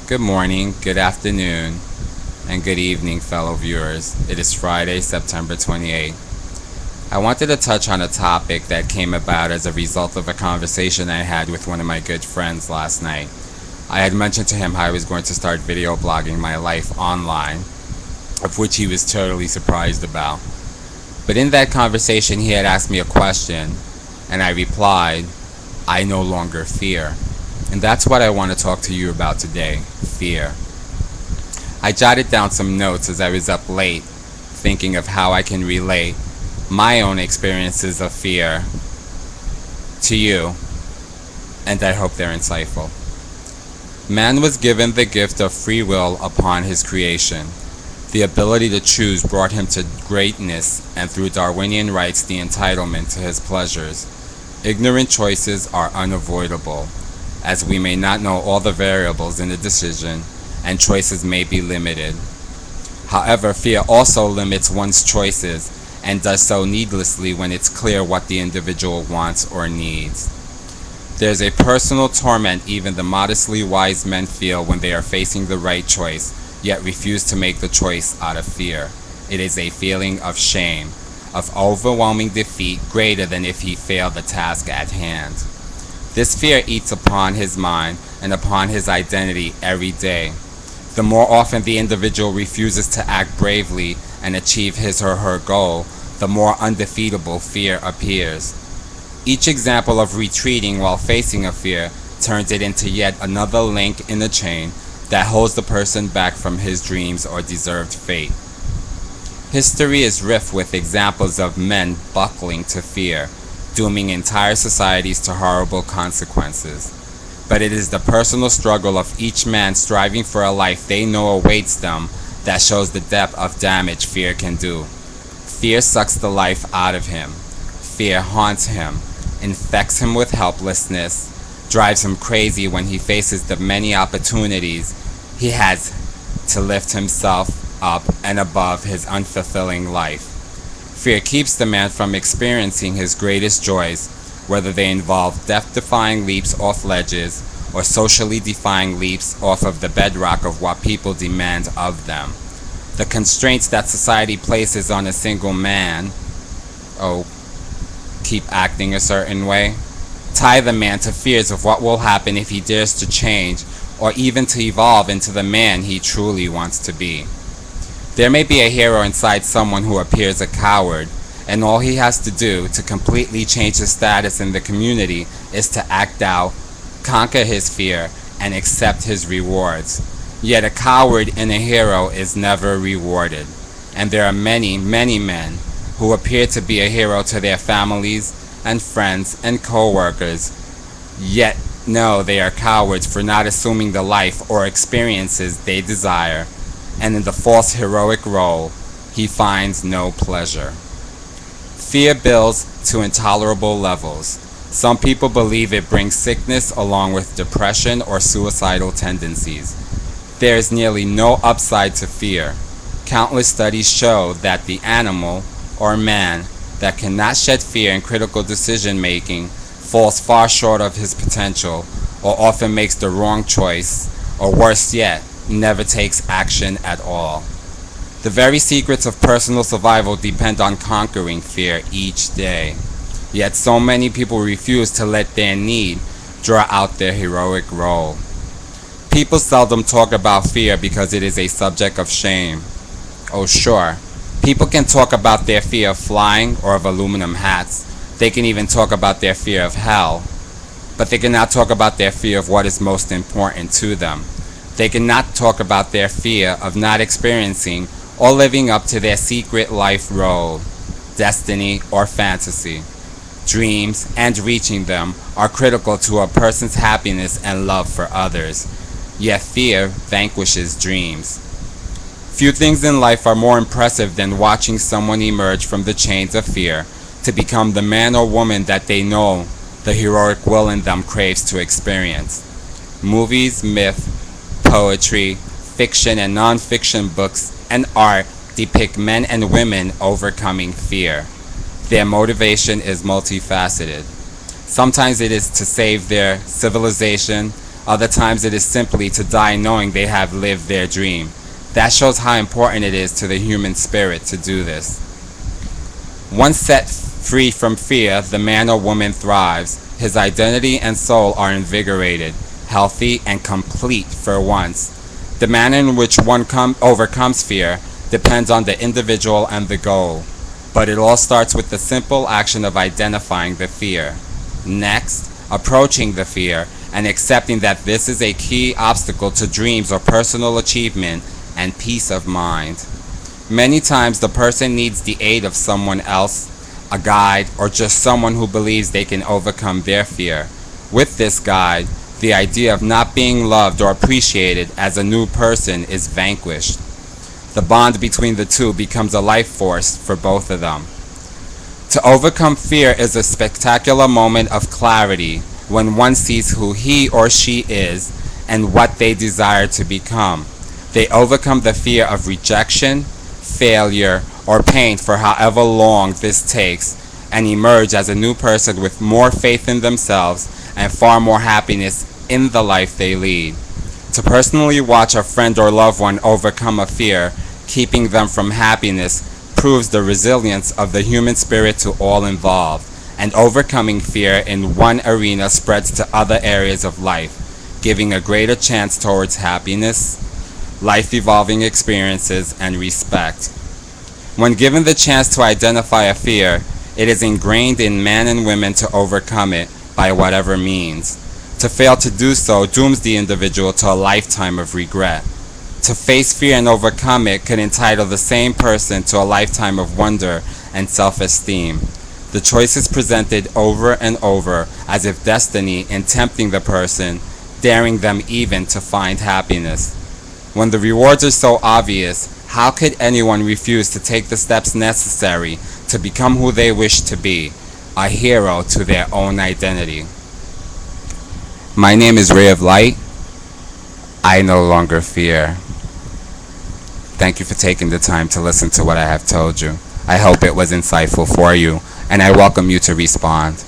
Good morning, good afternoon, and good evening, fellow viewers. It is Friday, September 28th. I wanted to touch on a topic that came about as a result of a conversation I had with one of my good friends last night. I had mentioned to him how I was going to start video blogging my life online, of which he was totally surprised about. But in that conversation, he had asked me a question, and I replied, I no longer fear. And that's what I want to talk to you about today, fear. I jotted down some notes as I was up late, thinking of how I can relate my own experiences of fear to you, and I hope they're insightful. Man was given the gift of free will upon his creation. The ability to choose brought him to greatness, and through Darwinian rights, the entitlement to his pleasures. Ignorant choices are unavoidable, as we may not know all the variables in a decision, and choices may be limited. However, fear also limits one's choices, and does so needlessly when it's clear what the individual wants or needs. There's a personal torment even the modestly wise men feel when they are facing the right choice, yet refuse to make the choice out of fear. It is a feeling of shame, of overwhelming defeat greater than if he failed the task at hand. This fear eats upon his mind and upon his identity every day. The more often the individual refuses to act bravely and achieve his or her goal, the more undefeatable fear appears. Each example of retreating while facing a fear turns it into yet another link in the chain that holds the person back from his dreams or deserved fate. History is rife with examples of men buckling to fear, dooming entire societies to horrible consequences. But it is the personal struggle of each man striving for a life they know awaits them that shows the depth of damage fear can do. Fear sucks the life out of him. Fear haunts him, infects him with helplessness, drives him crazy when he faces the many opportunities he has to lift himself up and above his unfulfilling life. Fear keeps the man from experiencing his greatest joys, whether they involve death-defying leaps off ledges or socially defying leaps off of the bedrock of what people demand of them. The constraints that society places on a single man, keep acting a certain way, tie the man to fears of what will happen if he dares to change or even to evolve into the man he truly wants to be. There may be a hero inside someone who appears a coward, and all he has to do to completely change his status in the community is to act out, conquer his fear, and accept his rewards. Yet a coward and a hero is never rewarded, and there are many, many men who appear to be a hero to their families and friends and co-workers, yet know they are cowards for not assuming the life or experiences they desire, and in the false heroic role, he finds no pleasure. Fear builds to intolerable levels. Some people believe it brings sickness along with depression or suicidal tendencies. There is nearly no upside to fear. Countless studies show that the animal, or man, that cannot shed fear in critical decision making falls far short of his potential, or often makes the wrong choice, or worse yet, never takes action at all. The very secrets of personal survival depend on conquering fear each day. Yet so many people refuse to let their need draw out their heroic role. People seldom talk about fear because it is a subject of shame. Oh sure, people can talk about their fear of flying or of aluminum hats. They can even talk about their fear of hell. But they cannot talk about their fear of what is most important to them. They cannot talk about their fear of not experiencing or living up to their secret life role, destiny, or fantasy. Dreams and reaching them are critical to a person's happiness and love for others. Yet fear vanquishes dreams. Few things in life are more impressive than watching someone emerge from the chains of fear to become the man or woman that they know the heroic will in them craves to experience. Movies, myth, poetry, fiction, and non-fiction books and art depict men and women overcoming fear. Their motivation is multifaceted. Sometimes it is to save their civilization, Other times it is simply to die knowing they have lived their dream. That shows how important it is to the human spirit to do this. Once set free from fear, the man or woman thrives. His identity and soul are invigorated, healthy, and complete for once. The manner in which one overcomes fear depends on the individual and the goal, but it all starts with the simple action of identifying the fear. Next, approaching the fear and accepting that this is a key obstacle to dreams or personal achievement and peace of mind. Many times the person needs the aid of someone else, a guide, or just someone who believes they can overcome their fear. With this guide, the idea of not being loved or appreciated as a new person is vanquished. The bond between the two becomes a life force for both of them. To overcome fear is a spectacular moment of clarity when one sees who he or she is and what they desire to become. They overcome the fear of rejection, failure, or pain for however long this takes and emerge as a new person with more faith in themselves and far more happiness in the life they lead. To personally watch a friend or loved one overcome a fear, keeping them from happiness, proves the resilience of the human spirit to all involved, and overcoming fear in one arena spreads to other areas of life, giving a greater chance towards happiness, life-evolving experiences, and respect. When given the chance to identify a fear, it is ingrained in men and women to overcome it by whatever means. To fail to do so dooms the individual to a lifetime of regret. To face fear and overcome it could entitle the same person to a lifetime of wonder and self-esteem. The choice is presented over and over as if destiny in tempting the person, daring them even to find happiness. When the rewards are so obvious, how could anyone refuse to take the steps necessary to become who they wish to be, a hero to their own identity? My name is Ray of Light. I no longer fear. Thank you for taking the time to listen to what I have told you. I hope it was insightful for you, and I welcome you to respond.